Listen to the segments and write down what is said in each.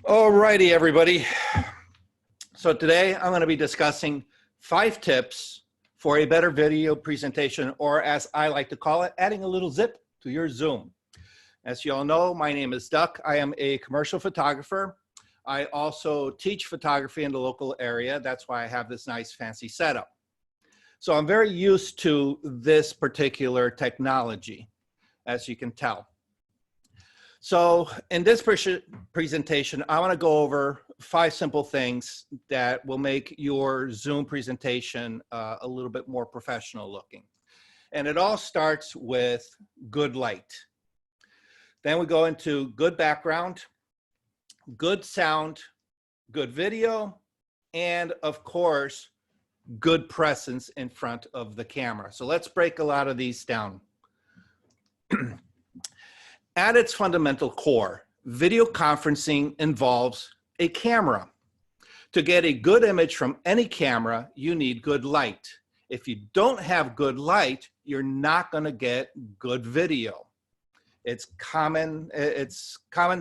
Alrighty, everybody. So today I'm going to be discussing 5 tips for a better video presentation, or as I like to call it, adding a little zip to your Zoom. As you all know, my name is Duck. I am a commercial photographer. I also teach photography in the local area. That's why I have this nice fancy setup. So I'm very used to this particular technology, as you can tell. So in this presentation, I want to go over 5 simple things that will make your Zoom presentation a little bit more professional looking. And it all starts with good light. Then we go into good background, good sound, good video, and of course, good presence in front of the camera. So let's break a lot of these down. At its fundamental core, video conferencing involves a camera. To get a good image from any camera, you need good light. If you don't have good light, you're not going to get good video. It's common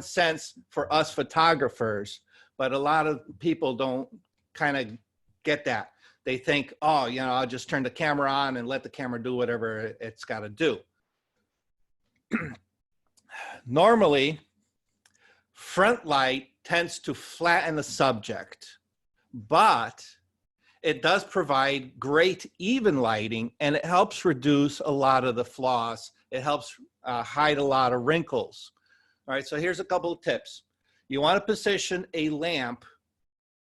sense for us photographers, but a lot of people don't kind of get that. They think, oh, you know, I'll just turn the camera on and let the camera do whatever it's got to do. Normally, front light tends to flatten the subject, but it does provide great even lighting, and it helps reduce a lot of the flaws. It helps hide a lot of wrinkles. All right, so here's a couple of tips. You want to position a lamp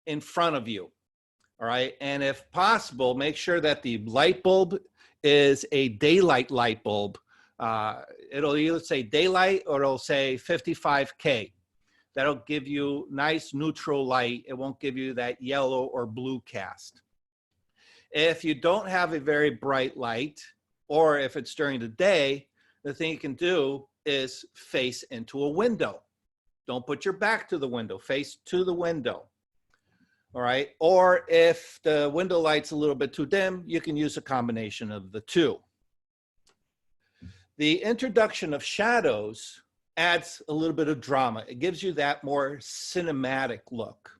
in front of you, all right? And if possible, make sure that the light bulb is a daylight light bulb. It'll either say daylight or it'll say 55K. That'll give you nice neutral light. It won't give you that yellow or blue cast. If you don't have a very bright light, or if it's during the day, the thing you can do is face into a window. Don't put your back to the window, face to the window. All right. Or if the window light's a little bit too dim, you can use a combination of the two. The introduction of shadows adds a little bit of drama. It gives you that more cinematic look,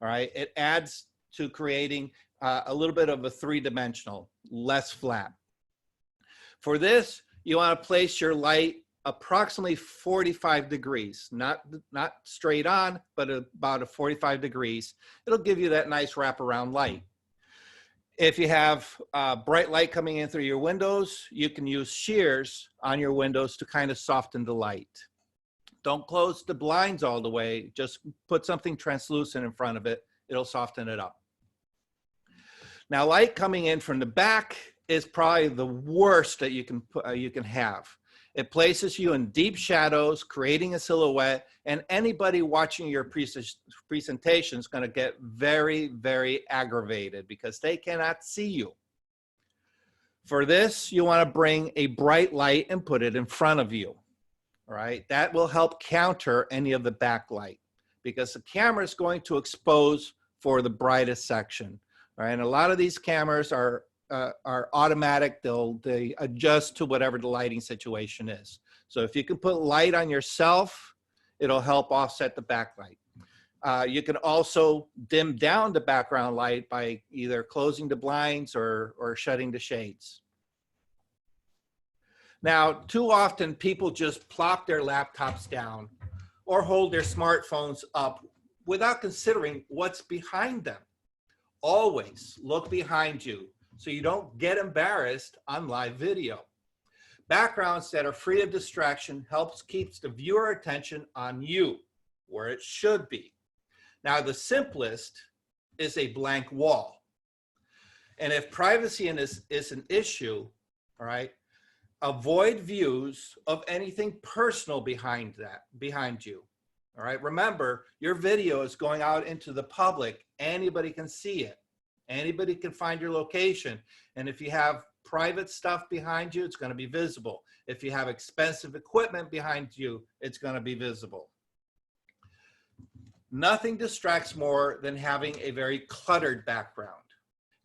all right? It adds to creating a little bit of a 3-dimensional, less flat. For this, you want to place your light approximately 45 degrees, not straight on, but about a 45 degrees. It'll give you that nice wraparound light. If you have bright light coming in through your windows, you can use shears on your windows to kind of soften the light. Don't close the blinds all the way. Just put something translucent in front of it. It'll soften it up. Now, light coming in from the back is probably the worst that you can have. It places you in deep shadows, creating a silhouette, and anybody watching your presentation is going to get very, very aggravated because they cannot see you. For this, you want to bring a bright light and put it in front of you. All right, that will help counter any of the backlight because the camera is going to expose for the brightest section. All right, and a lot of these cameras are automatic. They adjust to whatever the lighting situation is. So if you can put light on yourself, it'll help offset the backlight. You can also dim down the background light by either closing the blinds or shutting the shades. Now, too often people just plop their laptops down or hold their smartphones up without considering what's behind them. Always look behind you so you don't get embarrassed on live video. Backgrounds that are free of distraction helps keeps the viewer attention on you, where it should be. Now, the simplest is a blank wall. And if privacy is an issue, all right, avoid views of anything personal behind you. All right, remember, your video is going out into the public. Anybody can see it. Anybody can find your location. And if you have private stuff behind you, it's going to be visible. If you have expensive equipment behind you, it's going to be visible. Nothing distracts more than having a very cluttered background.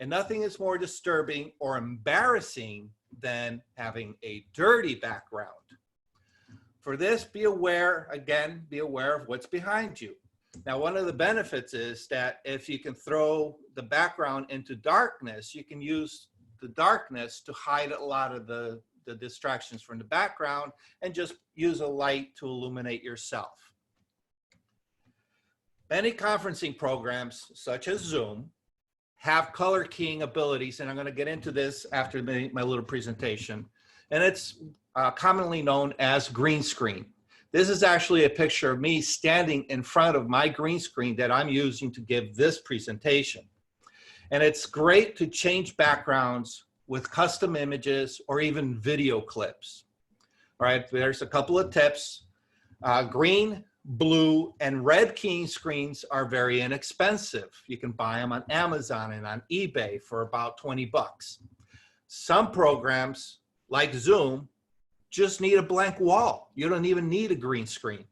And nothing is more disturbing or embarrassing than having a dirty background. For this, be aware, again, be aware of what's behind you. Now, one of the benefits is that if you can throw the background into darkness, you can use the darkness to hide a lot of the distractions from the background and just use a light to illuminate yourself. Many conferencing programs, such as Zoom, have color keying abilities, and I'm going to get into this after my little presentation. And it's commonly known as green screen. This is actually a picture of me standing in front of my green screen that I'm using to give this presentation. And it's great to change backgrounds with custom images or even video clips. All right, there's a couple of tips. Green, blue, and red keying screens are very inexpensive. You can buy them on Amazon and on eBay for about 20 bucks. Some programs, like Zoom, just need a blank wall. You don't even need a green screen.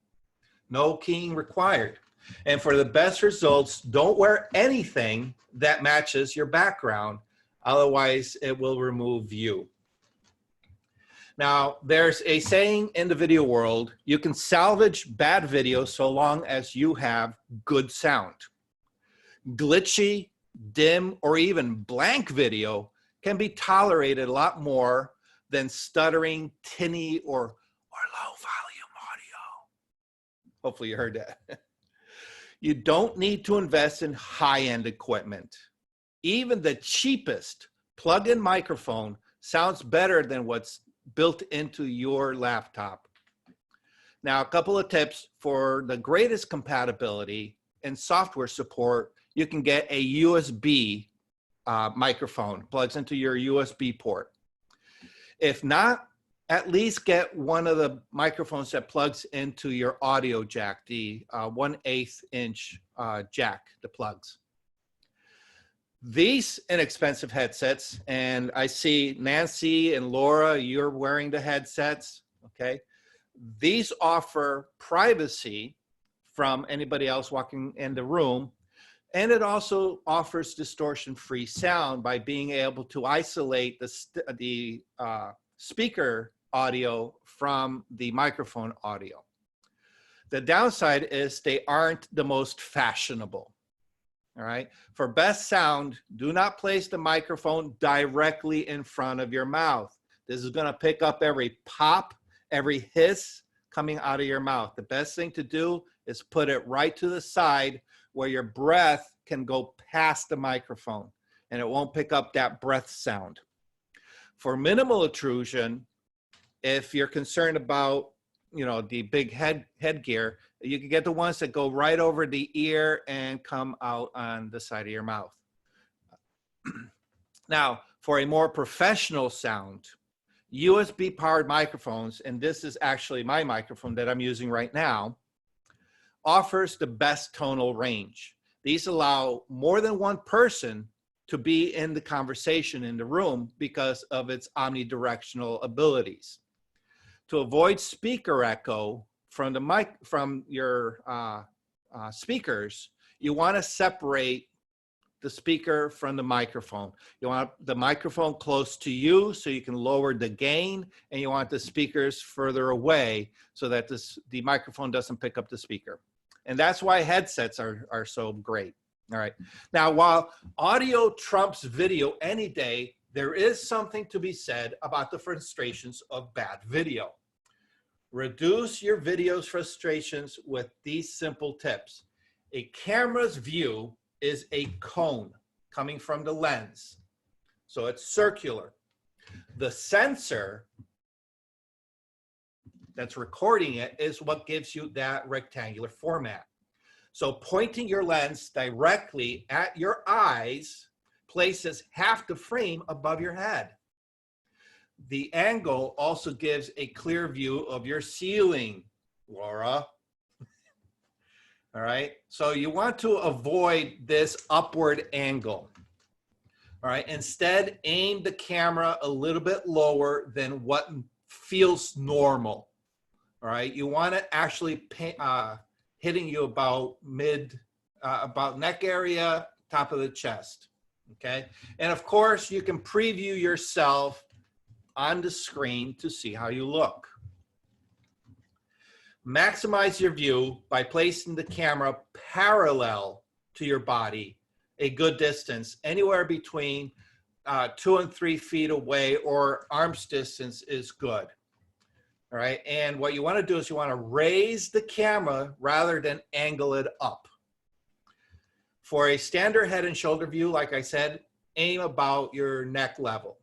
No keying required. And for the best results, don't wear anything that matches your background. Otherwise, it will remove you. Now, there's a saying in the video world, you can salvage bad video so long as you have good sound. Glitchy, dim, or even blank video can be tolerated a lot more than stuttering, tinny, or low volume audio. Hopefully you heard that. You don't need to invest in high-end equipment. Even the cheapest plug-in microphone sounds better than what's built into your laptop. Now, a couple of tips for the greatest compatibility and software support. You can get a USB microphone, plugs into your USB port. If not, at least get one of the microphones that plugs into your audio jack, the 1/8 inch jack, the plugs. These inexpensive headsets, and I see Nancy and Laura, you're wearing the headsets, okay? These offer privacy from anybody else walking in the room, and it also offers distortion-free sound by being able to isolate the speaker audio from the microphone audio. The downside is they aren't the most fashionable. All right. For best sound, do not place the microphone directly in front of your mouth. This is going to pick up every pop, every hiss coming out of your mouth. The best thing to do is put it right to the side where your breath can go past the microphone and it won't pick up that breath sound. For minimal intrusion, if you're concerned about, you know, the big headgear, you can get the ones that go right over the ear and come out on the side of your mouth. Now, for a more professional sound, USB powered microphones, and this is actually my microphone that I'm using right now, offers the best tonal range. These allow more than one person to be in the conversation in the room because of its omnidirectional abilities. To avoid speaker echo from your speakers, you want to separate the speaker from the microphone. You want the microphone close to you so you can lower the gain, and you want the speakers further away so that the microphone doesn't pick up the speaker. And that's why headsets are so great. All right. Now, while audio trumps video any day, there is something to be said about the frustrations of bad video. Reduce your video's frustrations with these simple tips. A camera's view is a cone coming from the lens. So it's circular. The sensor that's recording it is what gives you that rectangular format. So pointing your lens directly at your eyes places half the frame above your head. The angle also gives a clear view of your ceiling, Laura. All right, so you want to avoid this upward angle. All right, instead, aim the camera a little bit lower than what feels normal. All right, you want it actually hitting you about about neck area, top of the chest. Okay, and of course, you can preview yourself on the screen to see how you look. Maximize your view by placing the camera parallel to your body a good distance, anywhere between 2 and 3 feet away, or arm's distance is good. All right, and what you want to do is you want to raise the camera rather than angle it up. For a standard head and shoulder view, like I said, aim about your neck level.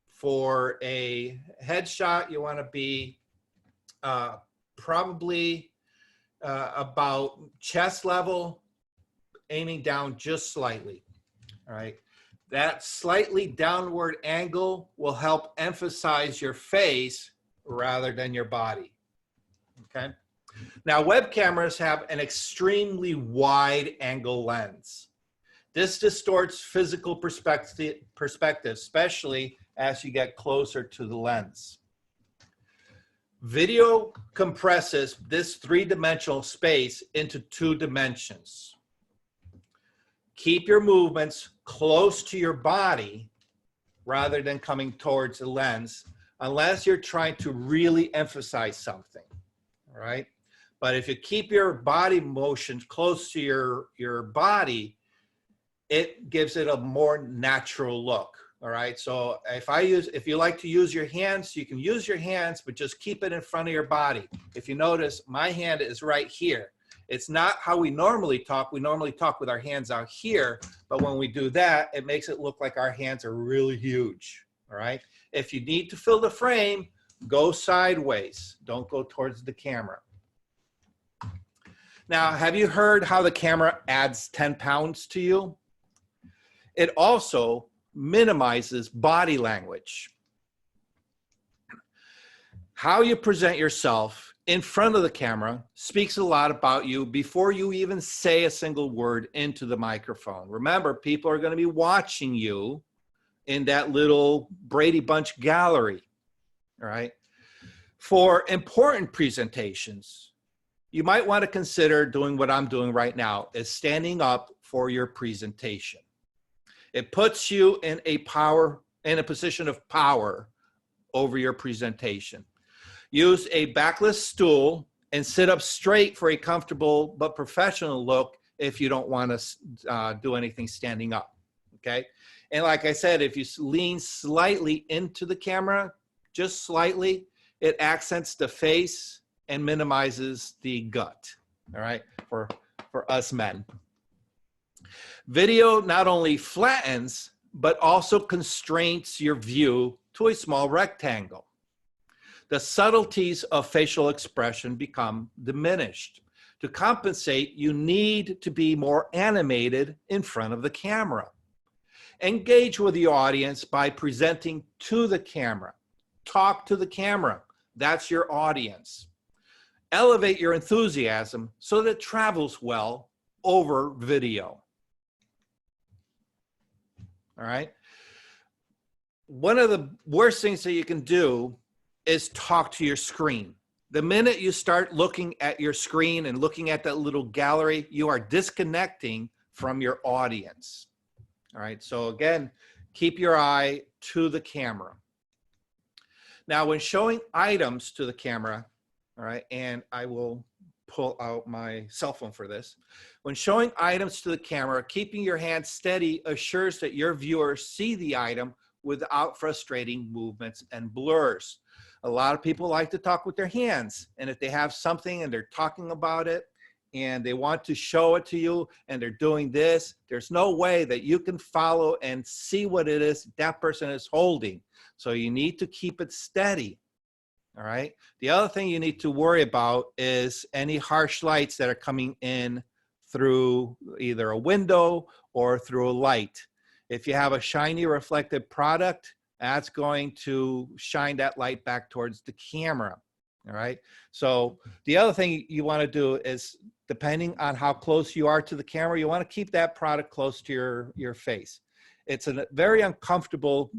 For a headshot, you want to be probably about chest level, aiming down just slightly. All right, that slightly downward angle will help emphasize your face rather than your body. Okay. Now, web cameras have an extremely wide angle lens. This distorts physical perspective, especially as you get closer to the lens. Video compresses this three-dimensional space into 2 dimensions. Keep your movements close to your body rather than coming towards the lens, unless you're trying to really emphasize something, all right? But if you keep your body motion close to your body, it gives it a more natural look, all right? So if you like to use your hands, you can use your hands, but just keep it in front of your body. If you notice, my hand is right here. It's not how we normally talk. We normally talk with our hands out here, but when we do that, it makes it look like our hands are really huge, all right? If you need to fill the frame, go sideways. Don't go towards the camera. Now, have you heard how the camera adds 10 pounds to you? It also minimizes body language. How you present yourself in front of the camera speaks a lot about you before you even say a single word into the microphone. Remember, people are going to be watching you in that little Brady Bunch gallery, all right? For important presentations, you might want to consider doing what I'm doing right now, is standing up for your presentation. It puts you in a position of power over your presentation. Use a backless stool and sit up straight for a comfortable but professional look if you don't want to do anything standing up, okay? And like I said, if you lean slightly into the camera, just slightly, it accents the face and minimizes the gut, all right, for us men. Video not only flattens, but also constrains your view to a small rectangle. The subtleties of facial expression become diminished. To compensate, you need to be more animated in front of the camera. Engage with the audience by presenting to the camera. Talk to the camera. That's your audience. Elevate your enthusiasm so that it travels well over video. All right. One of the worst things that you can do is talk to your screen. The minute you start looking at your screen and looking at that little gallery, you are disconnecting from your audience. All right. So again, keep your eye to the camera. Now, when showing items to the camera, all right, and I will pull out my cell phone for this. When showing items to the camera, keeping your hand steady assures that your viewers see the item without frustrating movements and blurs. A lot of people like to talk with their hands, and if they have something and they're talking about it and they want to show it to you and they're doing this, there's no way that you can follow and see what it is that person is holding. So you need to keep it steady. All right. The other thing you need to worry about is any harsh lights that are coming in through either a window or through a light. If you have a shiny reflective product, that's going to shine that light back towards the camera. All right. So the other thing you want to do is, depending on how close you are to the camera, you want to keep that product close to your face. It's a very uncomfortable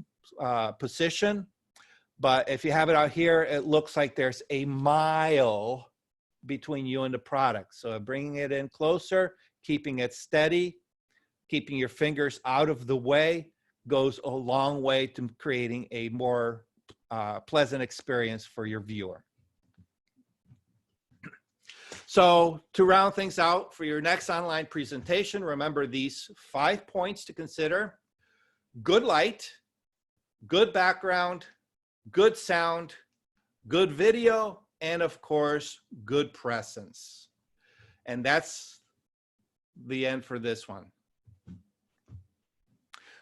position. But if you have it out here, it looks like there's a mile between you and the product. So bringing it in closer, keeping it steady, keeping your fingers out of the way goes a long way to creating a more pleasant experience for your viewer. So to round things out for your next online presentation, remember these 5 points to consider: good light, good background, good sound, good video, and of course, good presence. And that's the end for this one.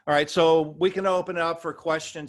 All right, so we can open it up for questions.